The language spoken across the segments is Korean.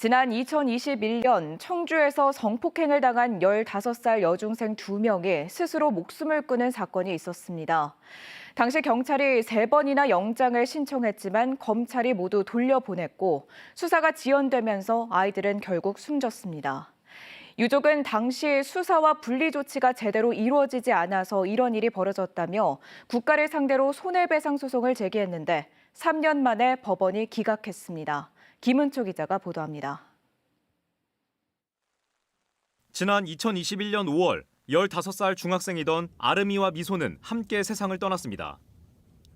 지난 2021년 청주에서 성폭행을 당한 15살 여중생 2명이 스스로 목숨을 끊은 사건이 있었습니다. 당시 경찰이 3번이나 영장을 신청했지만 검찰이 모두 돌려보냈고 수사가 지연되면서 아이들은 결국 숨졌습니다. 유족은 당시 수사와 분리 조치가 제대로 이루어지지 않아서 이런 일이 벌어졌다며 국가를 상대로 손해배상 소송을 제기했는데 3년 만에 법원이 기각했습니다. 김은초 기자가 보도합니다. 지난 2021년 5월 15살 중학생이던 아름이와 미소는 함께 세상을 떠났습니다.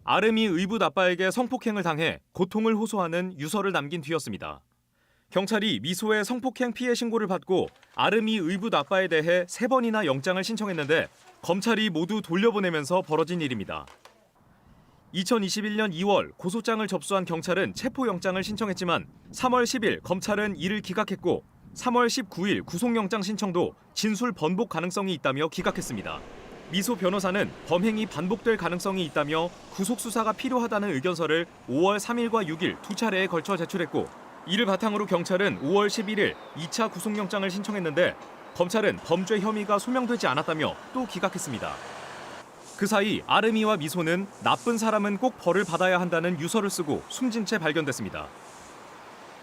아름이 의붓 아빠에게 성폭행을 당해 고통을 호소하는 유서를 남긴 뒤였습니다. 경찰이 미소의 성폭행 피해 신고를 받고 아름이 의붓 아빠에 대해 3번이나 영장을 신청했는데 검찰이 모두 돌려보내면서 벌어진 일입니다. 2021년 2월 고소장을 접수한 경찰은 체포영장을 신청했지만 3월 10일 검찰은 이를 기각했고 3월 19일 구속영장 신청도 진술 번복 가능성이 있다며 기각했습니다. 미소 변호사는 범행이 반복될 가능성이 있다며 구속수사가 필요하다는 의견서를 5월 3일과 6일 2차례에 걸쳐 제출했고 이를 바탕으로 경찰은 5월 11일 2차 구속영장을 신청했는데 검찰은 범죄 혐의가 소명되지 않았다며 또 기각했습니다. 그 사이 아름이와 미소는 나쁜 사람은 꼭 벌을 받아야 한다는 유서를 쓰고 숨진 채 발견됐습니다.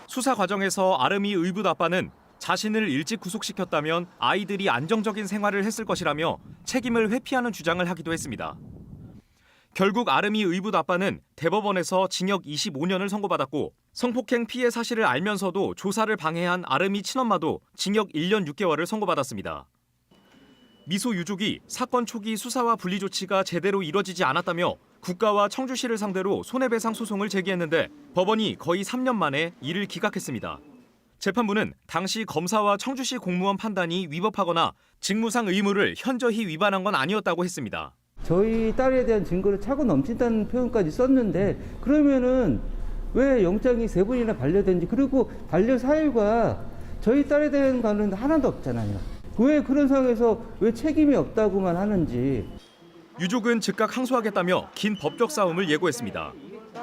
수사 과정에서 아름이 의붓 아빠는 자신을 일찍 구속시켰다면 아이들이 안정적인 생활을 했을 것이라며 책임을 회피하는 주장을 하기도 했습니다. 결국 아름이 의붓 아빠는 대법원에서 징역 25년을 선고받았고 성폭행 피해 사실을 알면서도 조사를 방해한 아름이 친엄마도 징역 1년 6개월을 선고받았습니다. 미소 유족이 사건 초기 수사와 분리 조치가 제대로 이뤄지지 않았다며 국가와 청주시를 상대로 손해배상 소송을 제기했는데 법원이 거의 3년 만에 이를 기각했습니다. 재판부는 당시 검사와 청주시 공무원 판단이 위법하거나 직무상 의무를 현저히 위반한 건 아니었다고 했습니다. 저희 딸에 대한 증거를 차고 넘친다는 표현까지 썼는데 그러면은 왜 영장이 3번이나 반려된지 그리고 반려 사유가 저희 딸에 대한 거는 하나도 없잖아요. 왜 그런 상황에서 왜 책임이 없다고만 하는지. 유족은 즉각 항소하겠다며 긴 법적 싸움을 예고했습니다.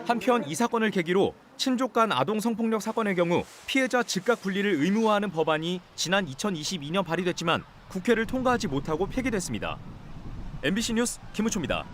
한편 이 사건을 계기로 친족 간 아동 성폭력 사건의 경우 피해자 즉각 분리를 의무화하는 법안이 지난 2022년 발의됐지만 국회를 통과하지 못하고 폐기됐습니다. MBC 뉴스 김우초입니다.